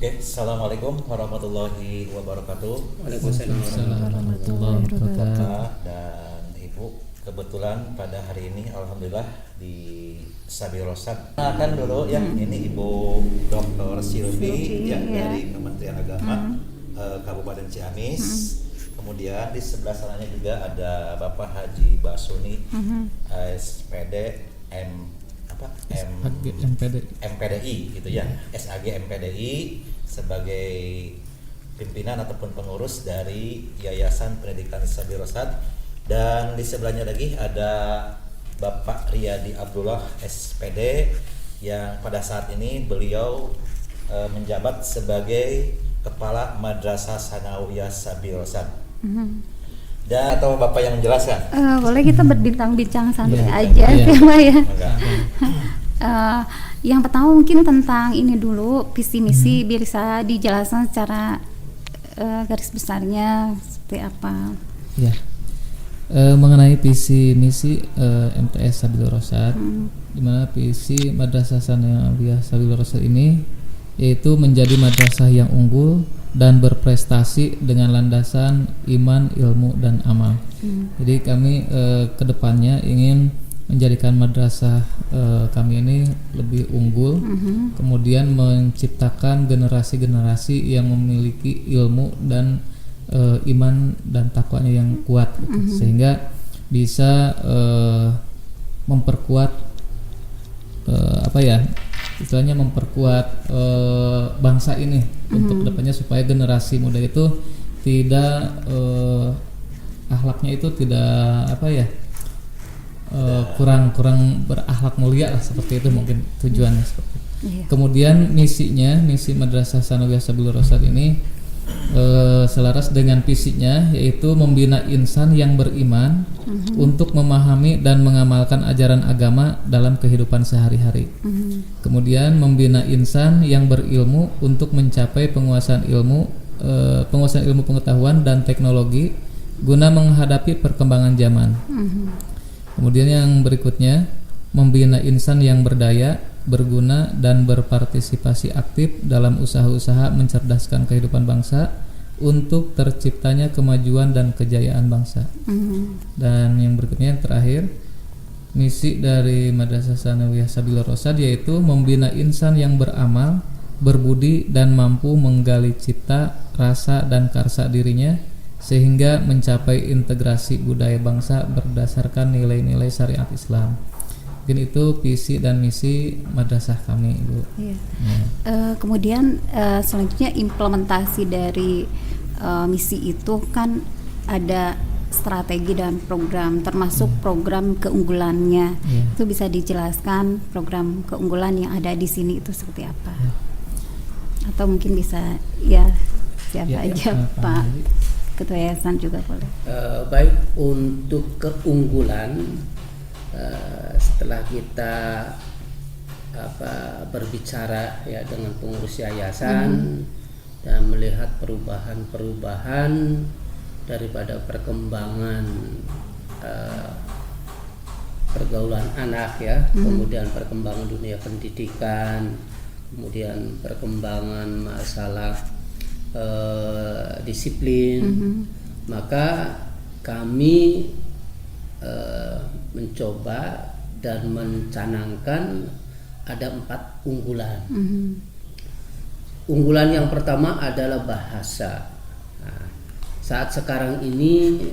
Oke, assalamualaikum warahmatullahi wabarakatuh. Waalaikumsalam warahmatullahi wabarakatuh. Bapak dan Ibu, kebetulan pada hari ini alhamdulillah di Sabil Rosad. Kenalkan dulu ya, ini Ibu Dr. Silvi ya, dari Kementerian Agama Kabupaten Ciamis. Kemudian di sebelah sananya juga ada Bapak Haji Basuni, SPD MPDI gitu ya, SAG MPDI sebagai pimpinan ataupun pengurus dari Yayasan Pendidikan Sabil Rosad. Dan di sebelahnya lagi ada Bapak Riyadi Abdullah SPD yang pada saat ini beliau menjabat sebagai Kepala Madrasah Sanawiyah Sabil Rosad. Dan atau Bapak yang menjelaskan? Boleh kita berbincang-bincang santai aja iya. sih Pak ya. Yang pertama mungkin tentang ini dulu, visi misi bisa dijelaskan secara garis besarnya seperti apa? Ya, mengenai visi misi MTS Sabil Rosad, di mana visi Madrasah Sanawiyah Sabil Rosad ini yaitu menjadi madrasah yang unggul dan berprestasi dengan landasan iman, ilmu, dan amal. Jadi kami kedepannya ingin menjadikan madrasah kami ini lebih unggul, kemudian menciptakan generasi-generasi yang memiliki ilmu dan iman dan takwanya yang kuat, gitu. Sehingga bisa memperkuat istilahnya memperkuat bangsa ini untuk kedepannya, supaya generasi muda itu tidak akhlaknya itu tidak kurang berakhlak mulia lah, seperti itu mungkin tujuannya seperti itu. Kemudian misi Madrasah Sanawiyah Sabil Rosad ini selaras dengan visinya, yaitu membina insan yang beriman untuk memahami dan mengamalkan ajaran agama dalam kehidupan sehari-hari. Kemudian membina insan yang berilmu untuk mencapai penguasaan ilmu pengetahuan dan teknologi guna menghadapi perkembangan zaman. Kemudian yang berikutnya, membina insan yang berdaya, berguna, dan berpartisipasi aktif dalam usaha-usaha mencerdaskan kehidupan bangsa untuk terciptanya kemajuan dan kejayaan bangsa. Dan yang berikutnya, yang terakhir, misi dari Madrasah Sanawiyah Sabil Rosad yaitu membina insan yang beramal, berbudi, dan mampu menggali cita, rasa, dan karsa dirinya sehingga mencapai integrasi budaya bangsa berdasarkan nilai-nilai syariat Islam. Mungkin itu visi dan misi madrasah kami, Ibu. Iya. Kemudian selanjutnya implementasi dari misi itu kan ada strategi dan program, termasuk program keunggulannya. Itu bisa dijelaskan program keunggulan yang ada di sini itu seperti apa? Atau mungkin bisa siapa aja Pak Ketua Yayasan juga boleh. Baik, untuk keunggulan, setelah kita berbicara ya dengan pengurus yayasan dan melihat perubahan-perubahan daripada perkembangan pergaulan anak ya, kemudian perkembangan dunia pendidikan, kemudian perkembangan masalah disiplin, maka kami mencoba dan mencanangkan ada 4 unggulan. Unggulan yang pertama adalah bahasa. Nah, saat sekarang ini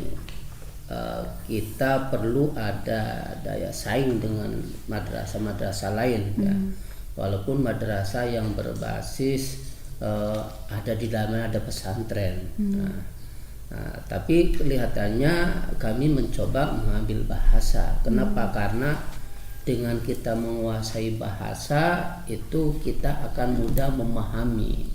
kita perlu ada daya saing dengan madrasah-madrasah lain ya. Walaupun madrasah yang berbasis ada di dalamnya ada pesantren. Nah, tapi kelihatannya kami mencoba mengambil bahasa. Kenapa? Karena dengan kita menguasai bahasa itu kita akan mudah memahami.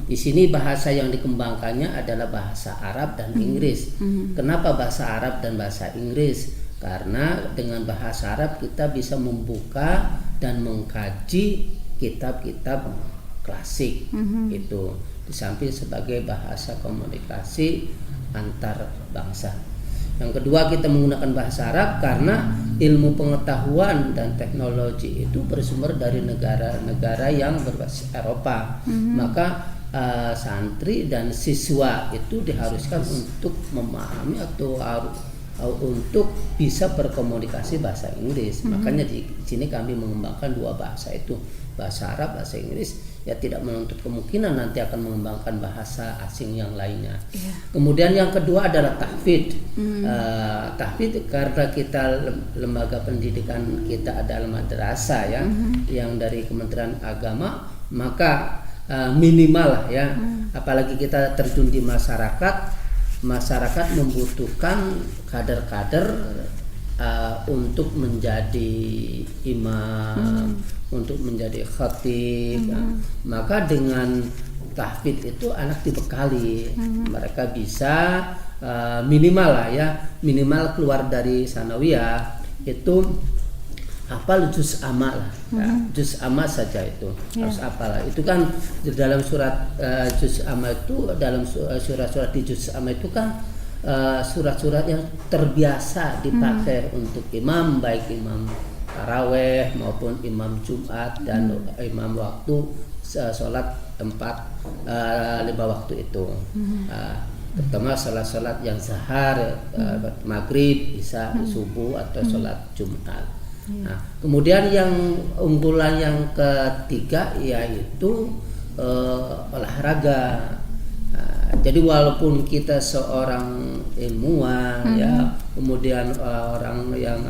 Di sini bahasa yang dikembangkannya adalah bahasa Arab dan Inggris. Kenapa bahasa Arab dan bahasa Inggris? Karena dengan bahasa Arab kita bisa membuka dan mengkaji kitab-kitab klasik itu, di samping sebagai bahasa komunikasi antar bangsa. Yang kedua, kita menggunakan bahasa Arab karena ilmu pengetahuan dan teknologi itu bersumber dari negara-negara yang berbasis Eropa. Maka santri dan siswa itu diharuskan untuk memahami atau untuk bisa berkomunikasi bahasa Inggris. Makanya di sini kami mengembangkan 2 bahasa itu, bahasa Arab, bahasa Inggris. Ya tidak menuntut kemungkinan nanti akan mengembangkan bahasa asing yang lainnya. Kemudian yang kedua adalah tahfidz. Tahfidz karena kita lembaga pendidikan kita adalah madrasah ya, yang dari Kementerian Agama, maka minimal ya, apalagi kita terjun di masyarakat membutuhkan kader-kader untuk menjadi imam, untuk menjadi khatib. Maka dengan tahfidz itu anak dibekali, mereka bisa minimal lah ya, minimal keluar dari sanawiyah itu hafal juz amma lah, juz amma saja itu harus hafal. Itu kan di dalam surat juz amma itu, dalam surat-surat di juz amma itu kan surat-surat yang terbiasa dipakai untuk imam, baik imam taraweh maupun imam Jumat dan imam waktu sholat 5 waktu itu. Terutama sholat yang zahar, maghrib, isya, subuh atau sholat Jumat. Nah, kemudian yang unggulan yang ketiga yaitu olahraga. Jadi walaupun kita seorang ilmuwan ya, kemudian orang yang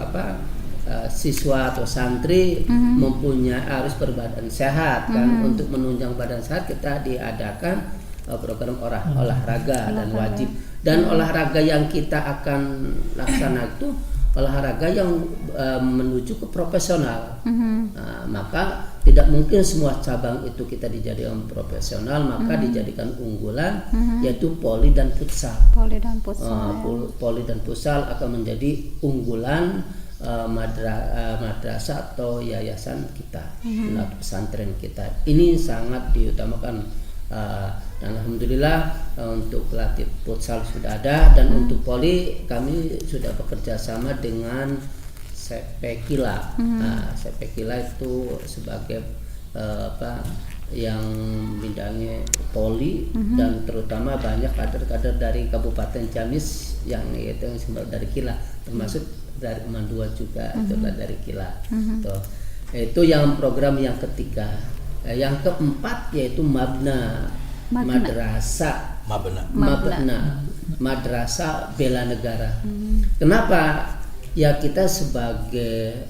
siswa atau santri mempunyai harus berbadan sehat kan, untuk menunjang badan sehat kita diadakan program olahraga dan wajib. Dan olahraga yang kita akan laksanakan itu olahraga yang menuju ke profesional. Maka tidak mungkin semua cabang itu kita dijadikan profesional, maka dijadikan unggulan yaitu poli dan futsal. Poli dan futsal akan menjadi unggulan madrasah atau yayasan kita, pesantren kita. Ini sangat diutamakan. Dan alhamdulillah untuk pelatih futsal sudah ada, dan untuk poli kami sudah bekerja sama dengan Sepekila. Sepekila itu sebagai yang bidangnya poli, dan terutama banyak kader-kader dari Kabupaten Ciamis yang itu yang dari Kila, termasuk dari Mandua juga itulah dari Kila. Itu yang program yang ketiga. Yang keempat yaitu madrasah madrasah bela negara. Kenapa? Ya kita sebagai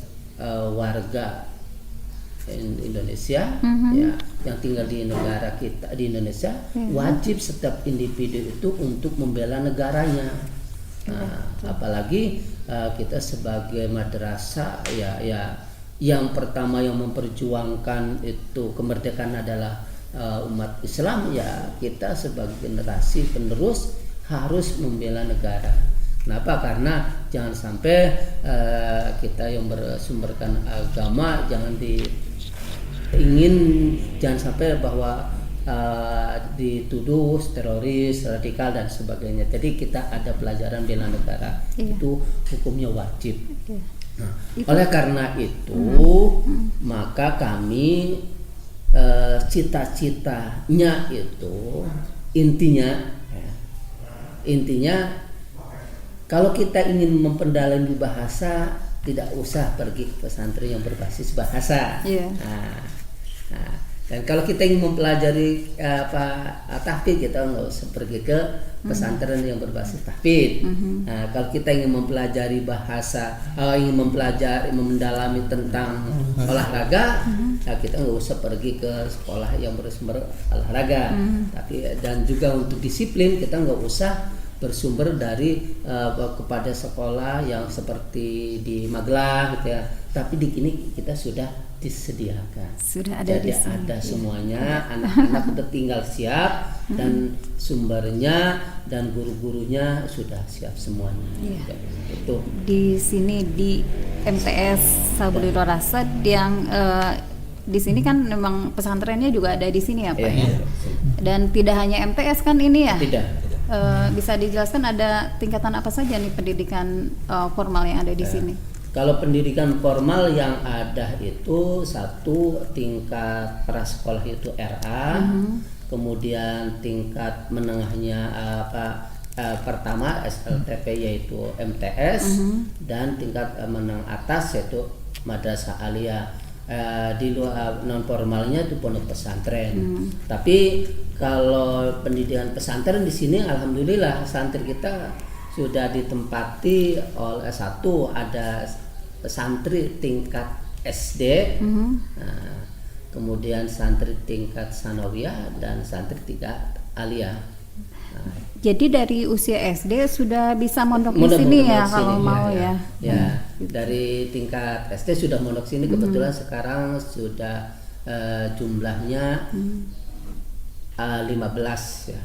warga Indonesia ya, yang tinggal di negara kita di Indonesia, wajib setiap individu itu untuk membela negaranya. Apalagi kita sebagai madrasah ya yang pertama yang memperjuangkan itu kemerdekaan adalah umat Islam, ya kita sebagai generasi penerus harus membela negara. Kenapa? Karena jangan sampai kita yang bersumberkan agama jangan sampai bahwa dituduh teroris, radikal dan sebagainya. Jadi kita ada pelajaran bela negara, itu hukumnya wajib. Nah, oleh karena itu maka kami cita-citanya itu intinya kalau kita ingin mempendalami bahasa, tidak usah pergi ke pesantren yang berbasis bahasa. Dan kalau kita ingin mempelajari tahfidz, kita nggak usah pergi ke pesantren yang berbasis tahfidz. Kalau kita ingin mempelajari bahasa, ingin mendalami tentang olahraga, kita nggak usah pergi ke sekolah yang bersumber olahraga. Tapi dan juga untuk disiplin kita nggak usah bersumber dari kepada sekolah yang seperti di Magelang gitu ya. Tapi di sini kita sudah disediakan. Sudah ada. Jadi ada semuanya, anak-anak udah tinggal siap dan sumbernya dan guru-gurunya sudah siap semuanya. Itu di sini di MTS Sabuliro Rasad yang di sini kan memang pesantrennya juga ada di sini ya Pak. Dan tidak hanya MTS kan ini ya? Tidak. Bisa dijelaskan ada tingkatan apa saja nih pendidikan formal yang ada di sini? Kalau pendidikan formal yang ada itu satu tingkat prasekolah itu RA, kemudian tingkat menengahnya pertama SLTP yaitu MTS, dan tingkat menengah atas yaitu madrasah aliyah. Di luar non formalnya itu pondok pesantren. Tapi kalau pendidikan pesantren di sini alhamdulillah santri kita sudah ditempati oleh satu ada santri tingkat SD, kemudian santri tingkat sanawiyah dan santri tingkat aliyah. Jadi dari usia SD sudah bisa mondok di sini ya kalau mau ya. Ya, dari tingkat SD sudah mondok sini, kebetulan sekarang sudah jumlahnya 15 ya.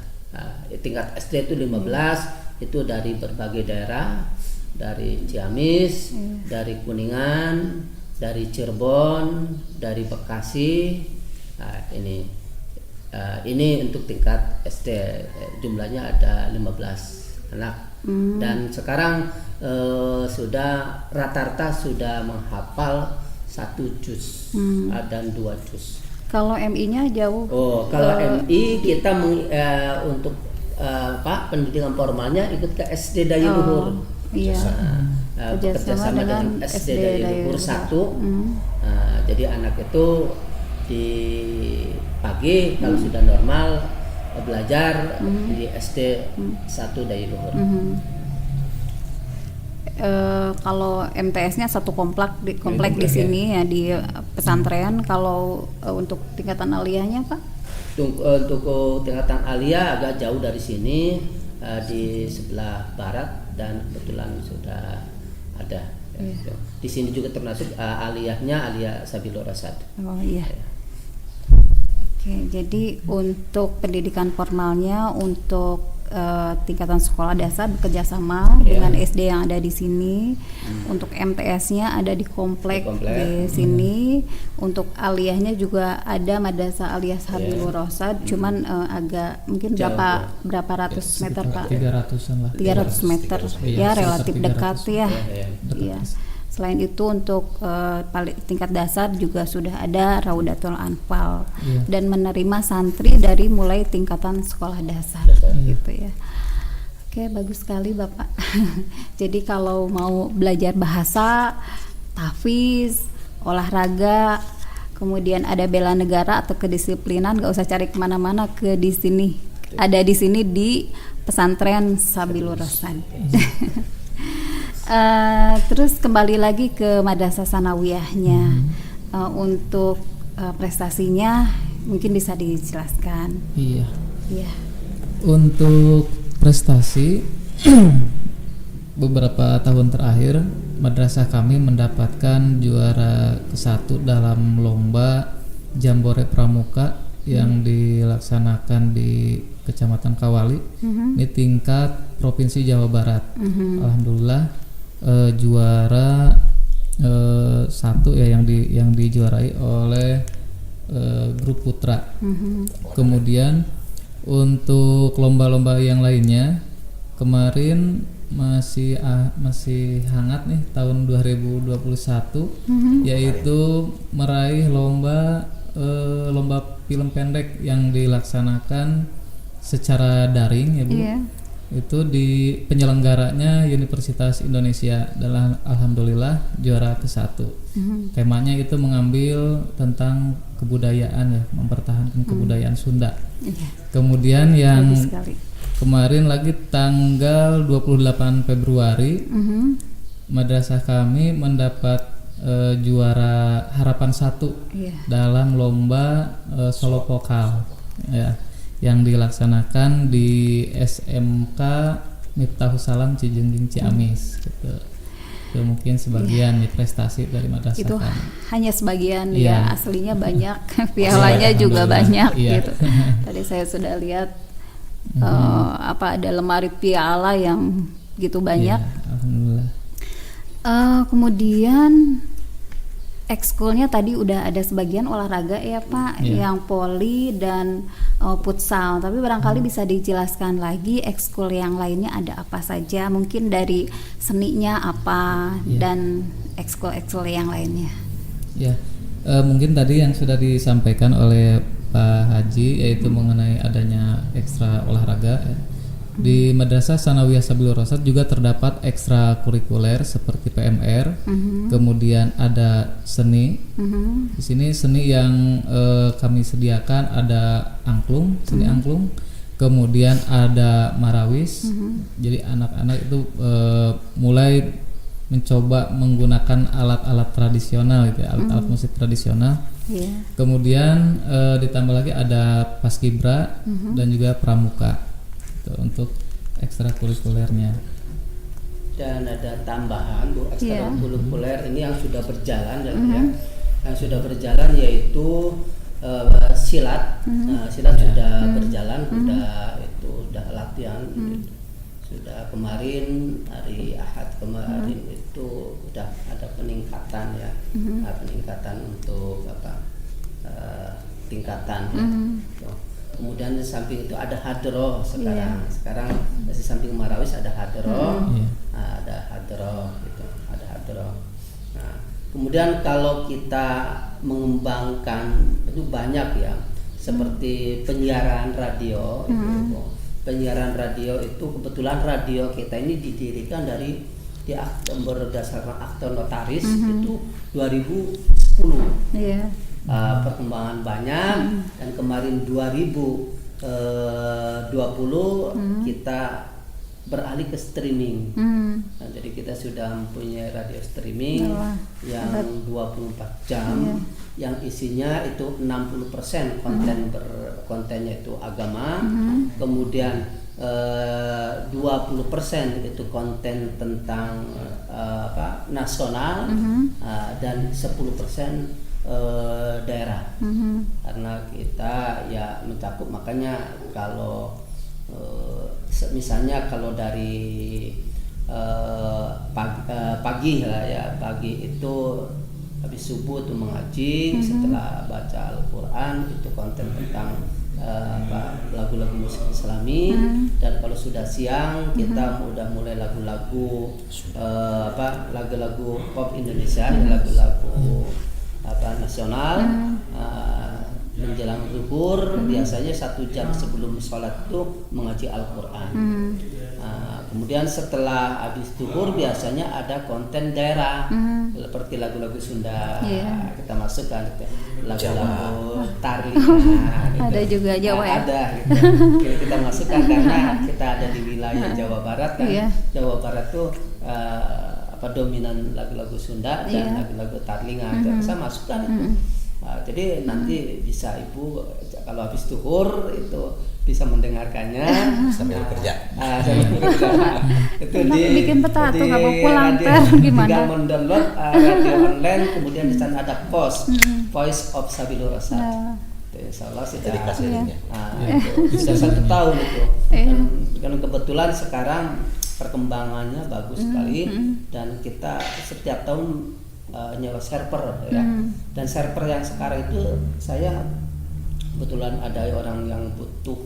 Tingkat SD itu 15, itu dari berbagai daerah, dari Ciamis, dari Kuningan, dari Cirebon, dari Bekasi. Ini untuk tingkat SD, jumlahnya ada 15 anak. Dan sekarang sudah rata-rata sudah menghafal 1 juz dan 2 juz. Kalau MI-nya jauh? Kalau MI kita untuk pendidikan formalnya ikut ke SD Daya Luhur. Iya. Bekerjasama dengan SD Daya Luhur 1. Jadi anak itu di pagi kalau sudah normal belajar di SD 1 Daya Luhur. Kalau MTS-nya satu komplek di sini ya di pesantren. Kalau untuk tingkatan aliyahnya Pak? Untuk tingkatan aliyah agak jauh dari sini, di sebelah barat, dan kebetulan sudah ada. Di sini juga termasuk aliyahnya aliyah Sabilur Rasyad. Oh iya. Oke, jadi untuk pendidikan formalnya untuk tingkatan sekolah dasar bekerjasama dengan SD yang ada di sini. Untuk MTS-nya ada di komplek di sini. Untuk aliyahnya juga ada Madrasah Aliyah Sabilur Rasyad, cuman agak mungkin berapa ratus meter Pak? 300-an lah. 300 meter. Ya, relatif 300. dekat ya. Iya. Selain itu untuk tingkat dasar juga sudah ada Raudatul Anfal dan menerima santri dari mulai tingkatan sekolah dasar gitu ya. Oke, bagus sekali Bapak. Jadi kalau mau belajar bahasa, tahfiz, olahraga, kemudian ada bela negara atau kedisiplinan, gak usah cari kemana-mana, di sini. Ada di sini di pesantren Sabilur Rasyad. Terus kembali lagi ke madrasah sanawiyahnya. Untuk prestasinya mungkin bisa dijelaskan. Iya. Untuk prestasi beberapa tahun terakhir madrasah kami mendapatkan juara ke-1 dalam lomba Jambore Pramuka yang dilaksanakan di Kecamatan Kawali. Ini tingkat Provinsi Jawa Barat. Alhamdulillah juara 1 ya yang dijuarai oleh grup Putra. Kemudian untuk lomba-lomba yang lainnya kemarin masih hangat nih tahun 2021, yaitu meraih lomba film pendek yang dilaksanakan secara daring ya Bu. Itu di penyelenggaranya Universitas Indonesia, dan alhamdulillah juara ke-1. Temanya itu mengambil tentang kebudayaan ya, mempertahankan kebudayaan Sunda. Kemudian yang kemarin lagi tanggal 28 Februari madrasah kami mendapat juara harapan 1 dalam lomba solo vokal ya, yang dilaksanakan di SMK Miftahus Salam Cijengjing Ciamis gitu. Itu mungkin sebagian prestasi dari madrasah itu kami. Hanya sebagian ya, aslinya banyak, pialanya juga banyak gitu. Tadi saya sudah lihat ada lemari piala yang gitu banyak. Alhamdulillah. Kemudian ekskulnya tadi udah ada sebagian olahraga ya Pak, yang poli dan futsal. Tapi barangkali bisa dijelaskan lagi ekskul yang lainnya ada apa saja, mungkin dari seninya apa dan ekskul yang lainnya. Ya, mungkin tadi yang sudah disampaikan oleh Pak Haji yaitu mengenai adanya ekstra olahraga ya. Di Madrasah Sanawiyah Sabilur Rasyad juga terdapat ekstrakurikuler seperti PMR, kemudian ada seni. Di sini seni yang kami sediakan ada angklung, seni angklung, kemudian ada marawis. Jadi anak-anak itu mulai mencoba menggunakan alat-alat tradisional gitu ya, alat-alat musik tradisional. Kemudian ditambah lagi ada paskibra dan juga pramuka untuk ekstrakurikulernya. Dan ada tambahan Bu, ekstrakurikuler ini yang sudah berjalan ya, yang sudah berjalan yaitu silat. Silat sudah berjalan, sudah latihan, sudah kemarin hari Ahad kemarin itu sudah ada peningkatan ya, peningkatan untuk tingkatan ya. Kemudian di samping itu ada hadroh sekarang. Sekarang di samping marawis ada hadroh, ada hadroh gitu, ada hadroh. Nah, kemudian kalau kita mengembangkan itu banyak ya, seperti penyiaran radio. Penyiaran radio itu kebetulan radio kita ini didirikan berdasarkan akte notaris itu 2010. Perkembangan banyak dan kemarin 2020 kita beralih ke streaming. Nah, jadi kita sudah mempunyai radio streaming yang 24 jam yang isinya itu 60% kontennya itu agama, kemudian 20% itu konten tentang nasional, dan 10% daerah. Karena kita ya mencakup, makanya kalau misalnya kalau dari pagi lah ya, pagi itu habis subuh itu mengaji, setelah baca Al-Quran itu konten tentang lagu-lagu musik Islami, dan kalau sudah siang kita udah mulai lagu-lagu lagu-lagu pop Indonesia, lagu-lagu nasional. Menjelang zuhur biasanya 1 jam sebelum sholat itu mengaji Al-Quran. Kemudian setelah habis zuhur biasanya ada konten daerah, seperti lagu-lagu Sunda, kita masukkan lagu-lagu tari, gitu. Ada juga Jawa ya? Ada gitu. Kita masukkan karena kita ada di wilayah Jawa Barat kan. Jawa Barat tuh dominan lagu-lagu Sunda dan lagu-lagu Tarlinga. Saya masukkan itu. Jadi nanti bisa Ibu kalau habis zuhur itu bisa mendengarkannya sambil kerja. Itu bikin peta tuh nggak mau pulang gimana? Tinggal mendownload radio online, kemudian di sana ada Voice of Sabilur Rasyad. Insya Allah sudah sudah 1 tahun itu. Dan kebetulan sekarang perkembangannya bagus sekali, dan kita setiap tahun nyewa server ya. Dan server yang sekarang itu saya kebetulan ada orang yang butuh,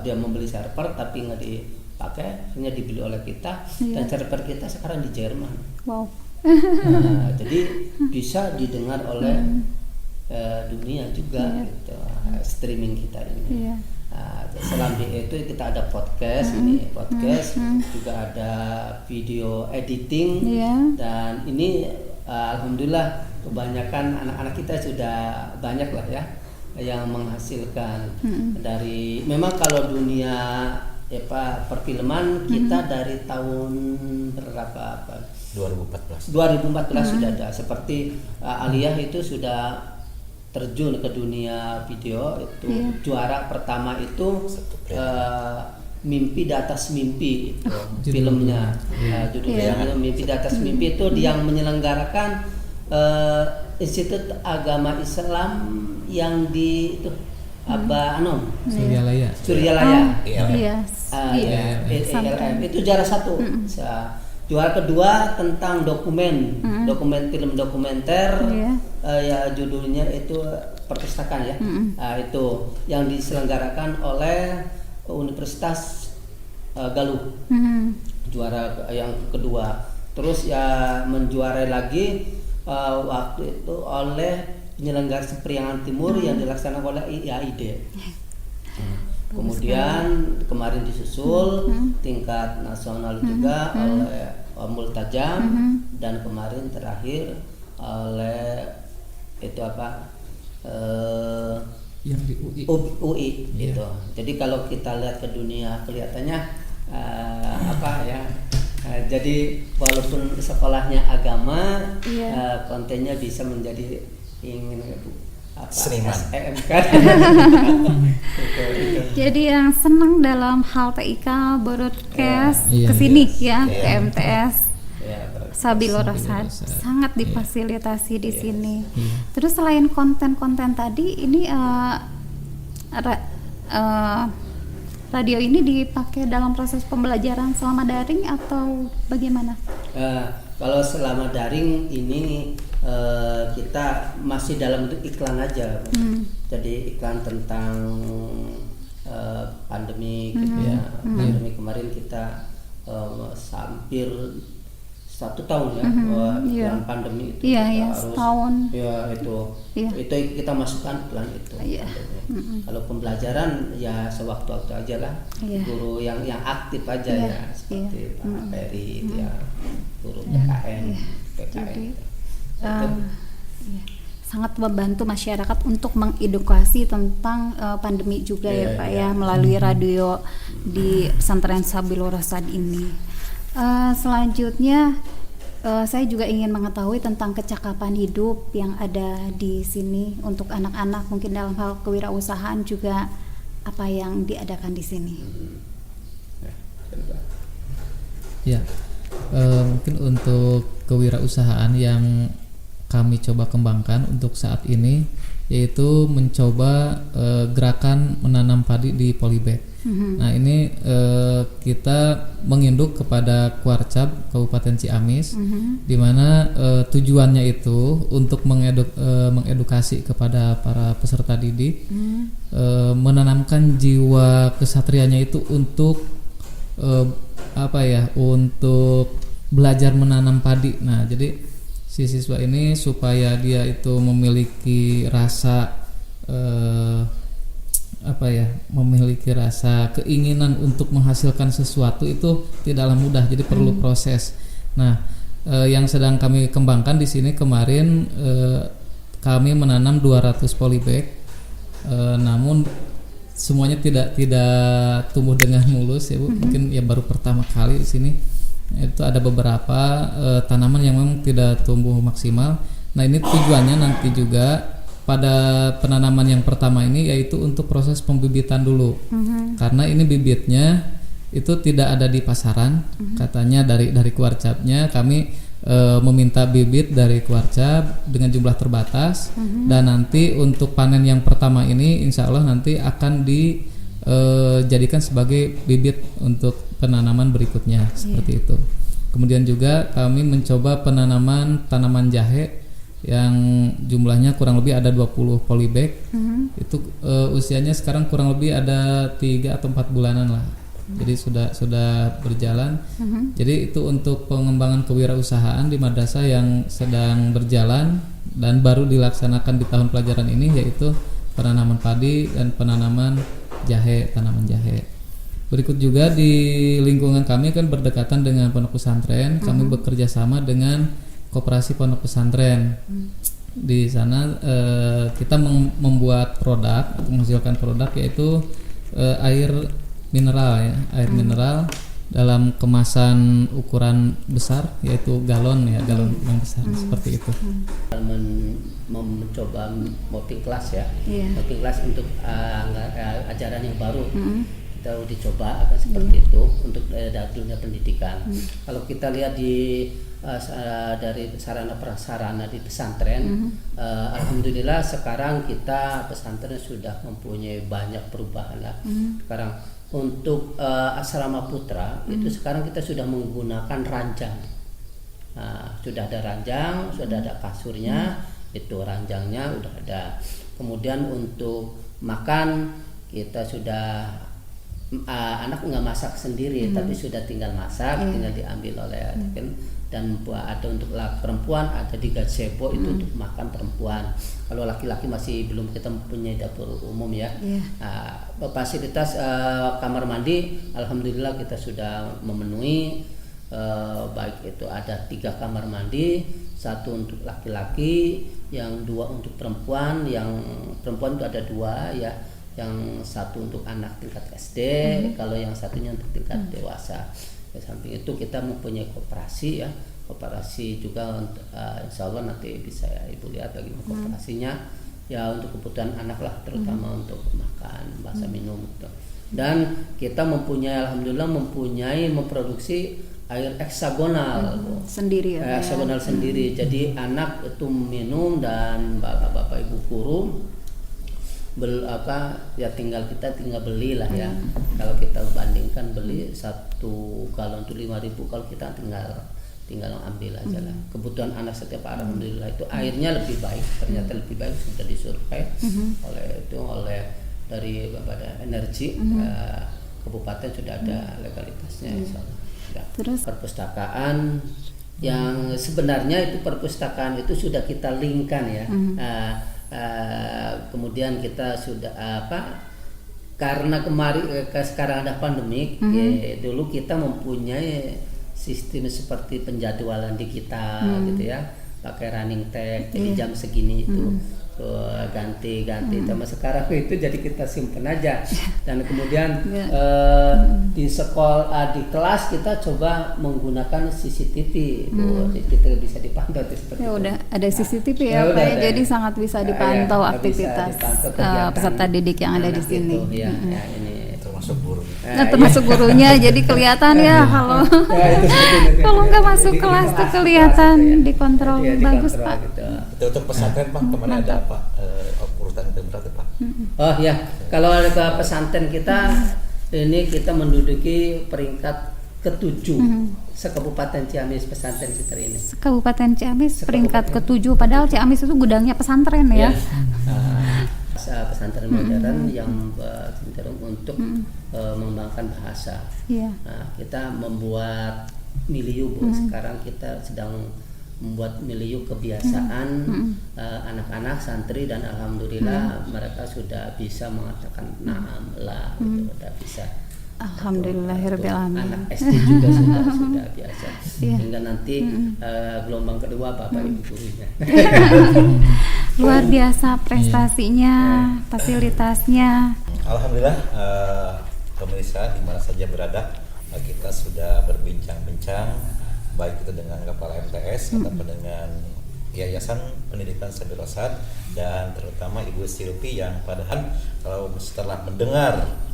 dia membeli server tapi nggak dipakai, hanya dibeli oleh kita, dan server kita sekarang di Jerman. Jadi bisa didengar oleh dunia juga gitu, streaming kita ini. Selain itu kita ada podcast, juga ada video editing, dan ini alhamdulillah kebanyakan anak-anak kita sudah banyak lah ya yang menghasilkan dari, memang kalau dunia perfilman kita dari tahun berapa 2014 sudah ada, seperti Aliyah itu sudah terjun ke dunia video itu. Juara pertama itu Mimpi di Atas Mimpi itu filmnya, judulnya Mimpi di Atas Mimpi itu yang menyelenggarakan Institut Agama Islam yang di itu Suryalaya. ILM itu juara 1. Juara kedua tentang film dokumenter, ya judulnya itu perpustakaan ya. Itu yang diselenggarakan oleh Universitas Galuh. Juara yang kedua. terus ya menjuarai lagi waktu itu oleh penyelenggara Priangan Timur yang dilaksanakan oleh IAID. Kemudian kemarin disusul tingkat nasional juga oleh Multajam, dan kemarin terakhir oleh itu yang di UI. UI gitu. Jadi kalau kita lihat ke dunia kelihatannya jadi walaupun sekolahnya agama, kontennya bisa menjadi ingin seniman. SEMK. Jadi yang senang dalam hal TIK broadcast Iya. kesini ya, Iya. ke MTS Sabilo Sabilo Rosad Rosad. sangat Iya. difasilitasi di sini. Iya. Terus selain konten-konten tadi, ini radio ini dipakai dalam proses pembelajaran selama daring atau bagaimana? Kalau selama daring ini kita masih dalam bentuk iklan aja, jadi iklan tentang pandemi gitu ya. Pandemi kemarin kita hampir 1 tahun ya, iklan pandemi itu Iya, kita ya, harus setahun. ya itu kita masukkan iklan itu. Iya. Kalau pembelajaran ya sewaktu-waktu aja lah, Iya. guru yang aktif aja Iya, ya, seperti iya. Pak Peri ya, guru PKN. Jadi Itu. iya, sangat membantu masyarakat untuk mengedukasi tentang pandemi juga ya Pak ya, melalui radio di pesantren Sabilo Rosad ini. Selanjutnya saya juga ingin mengetahui tentang kecakapan hidup yang ada di sini untuk anak-anak, mungkin dalam hal kewirausahaan juga apa yang diadakan di sini. Ya, mungkin untuk kewirausahaan yang kami coba kembangkan untuk saat ini yaitu mencoba gerakan menanam padi di polybag. Nah ini kita menginduk kepada Kuarcap Kabupaten Ciamis, di mana tujuannya itu untuk mengedukasi kepada para peserta didik, menanamkan jiwa kesatrianya itu untuk untuk belajar menanam padi. Nah jadi si siswa ini supaya dia itu memiliki rasa memiliki rasa keinginan untuk menghasilkan sesuatu itu tidaklah mudah, jadi perlu proses. Nah, yang sedang kami kembangkan di sini kemarin kami menanam 200 polybag, namun semuanya tidak tumbuh dengan mulus ya Bu. Mungkin ya baru pertama kali di sini. Itu ada beberapa tanaman yang memang tidak tumbuh maksimal. Nah, ini tujuannya nanti juga pada penanaman yang pertama ini yaitu untuk proses pembibitan dulu. Karena ini bibitnya itu tidak ada di pasaran. Katanya dari Kuarcapnya kami meminta bibit dari Kuarcap dengan jumlah terbatas, dan nanti untuk panen yang pertama ini insya Allah nanti akan dijadikan sebagai bibit untuk penanaman berikutnya seperti itu. Kemudian juga kami mencoba penanaman tanaman jahe yang jumlahnya kurang lebih ada 20 polybag. Itu usianya sekarang kurang lebih ada 3 atau 4 bulanan lah. Jadi sudah berjalan. Jadi itu untuk pengembangan kewirausahaan di madrasah yang sedang berjalan dan baru dilaksanakan di tahun pelajaran ini, yaitu penanaman padi dan penanaman tanaman jahe. Berikut juga di lingkungan kami kan berdekatan dengan pondok pesantren. Kami bekerja sama dengan koperasi pondok pesantren. Di sana kita membuat produk atau menghasilkan produk yaitu air mineral ya, air mineral dalam kemasan ukuran besar yaitu galon yang besar seperti itu. Mencoba mopping class ya, mopping class untuk ajaran yang baru. Kita dicoba akan seperti itu untuk dunia pendidikan. Kalau kita lihat dari sarana prasarana di pesantren, alhamdulillah sekarang kita pesantren sudah mempunyai banyak perubahan lah. Sekarang untuk asrama putra itu sekarang kita sudah menggunakan ranjang. Nah, sudah ada ranjang, sudah ada kasurnya, itu ranjangnya udah ada. Kemudian untuk makan kita sudah anak nggak masak sendiri, tapi sudah tinggal masak, tinggal diambil oleh dan ada untuk perempuan ada di gazebo itu untuk makan perempuan. Kalau laki-laki masih belum kita mempunyai dapur umum ya. Fasilitas kamar mandi, alhamdulillah kita sudah memenuhi. Baik itu ada 3 kamar mandi, 1 untuk laki-laki, yang 2 untuk perempuan. Yang perempuan itu ada 2 ya, yang 1 untuk anak tingkat SD, kalau yang satunya untuk tingkat dewasa. Di samping itu kita mempunyai koperasi ya, koperasi juga insya Allah nanti bisa ya Ibu lihat bagaimana koperasinya ya, untuk kebutuhan anak lah, terutama untuk makan, bahasa minum gitu. Dan kita alhamdulillah memproduksi air heksagonal sendiri ya, heksagonal sendiri. Jadi anak itu minum dan bapak ibu guru ya tinggal beli lah ya. Kalau kita bandingkan beli 1 galon itu 5.000, kalau kita tinggal ambil aja lah. Kebutuhan anak setiap hari alhamdulillah itu airnya lebih baik, ternyata lebih baik, sudah disurvei oleh dari Badan Energi Kabupaten, sudah ada legalitasnya insyaallah. Ya. Terus perpustakaan yang sebenarnya itu perpustakaan itu sudah kita linkkan ya. Kemudian kita sudah karena sekarang ada pandemik, dulu kita mempunyai sistem seperti penjadwalan digital gitu ya, pakai running tag, jadi jam segini itu ganti. Sama sekarang itu jadi kita simpen aja, dan kemudian di sekolah di kelas kita coba menggunakan CCTV, jadi kita bisa dipantau seperti ya itu. Udah ada CCTV ya Pak, jadi sangat bisa dipantau aktivitas peserta didik yang ada di sini. Ya, ini termasuk guru. Termasuk gurunya, jadi kelihatan ya kalau kalau nggak masuk kelas tuh kelihatan dikontrol bagus Pak. Gitu. Untuk pesantren Pak, kemarin ada Pak urutan keberapa Pak? Oh ya, kalau ada ke pesantren kita ini kita menduduki peringkat ke-7 sekabupaten Ciamis pesantren kita ini. Kabupaten Ciamis peringkat ke-7, padahal Ciamis itu gudangnya pesantren ya. Pesantren modern yang cenderung untuk mengembangkan bahasa. Nah, kita membuat milieu Bu. Sekarang kita sedang membuat milieu kebiasaan anak-anak santri, dan alhamdulillah mereka sudah bisa mengatakan na'am lah, gitu, sudah bisa. Alhamdulillahirabbil alamin. Anak SD juga sudah biasa. Hingga nanti gelombang kedua Bapak Ibu gurunya. Luar biasa prestasinya, fasilitasnya. Alhamdulillah, pemirsa di mana saja berada, kita sudah berbincang-bincang baik itu dengan Kepala MTS ataupun dengan Yayasan Pendidikan Sabir Rosyad, dan terutama Ibu Silvi yang padahal kalau setelah mendengar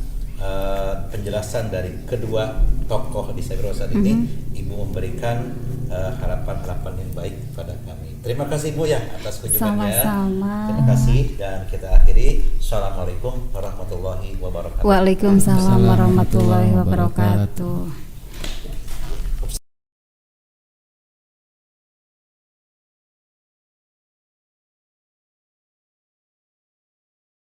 penjelasan dari kedua tokoh di Sabir Rosyad ini, Ibu memberikan harapan-harapan yang baik pada kami. Terima kasih Bu ya atas kunjungannya. Sama-sama. Terima kasih, dan kita akhiri. Assalamualaikum warahmatullahi wabarakatuh. Waalaikumsalam warahmatullahi wabarakatuh.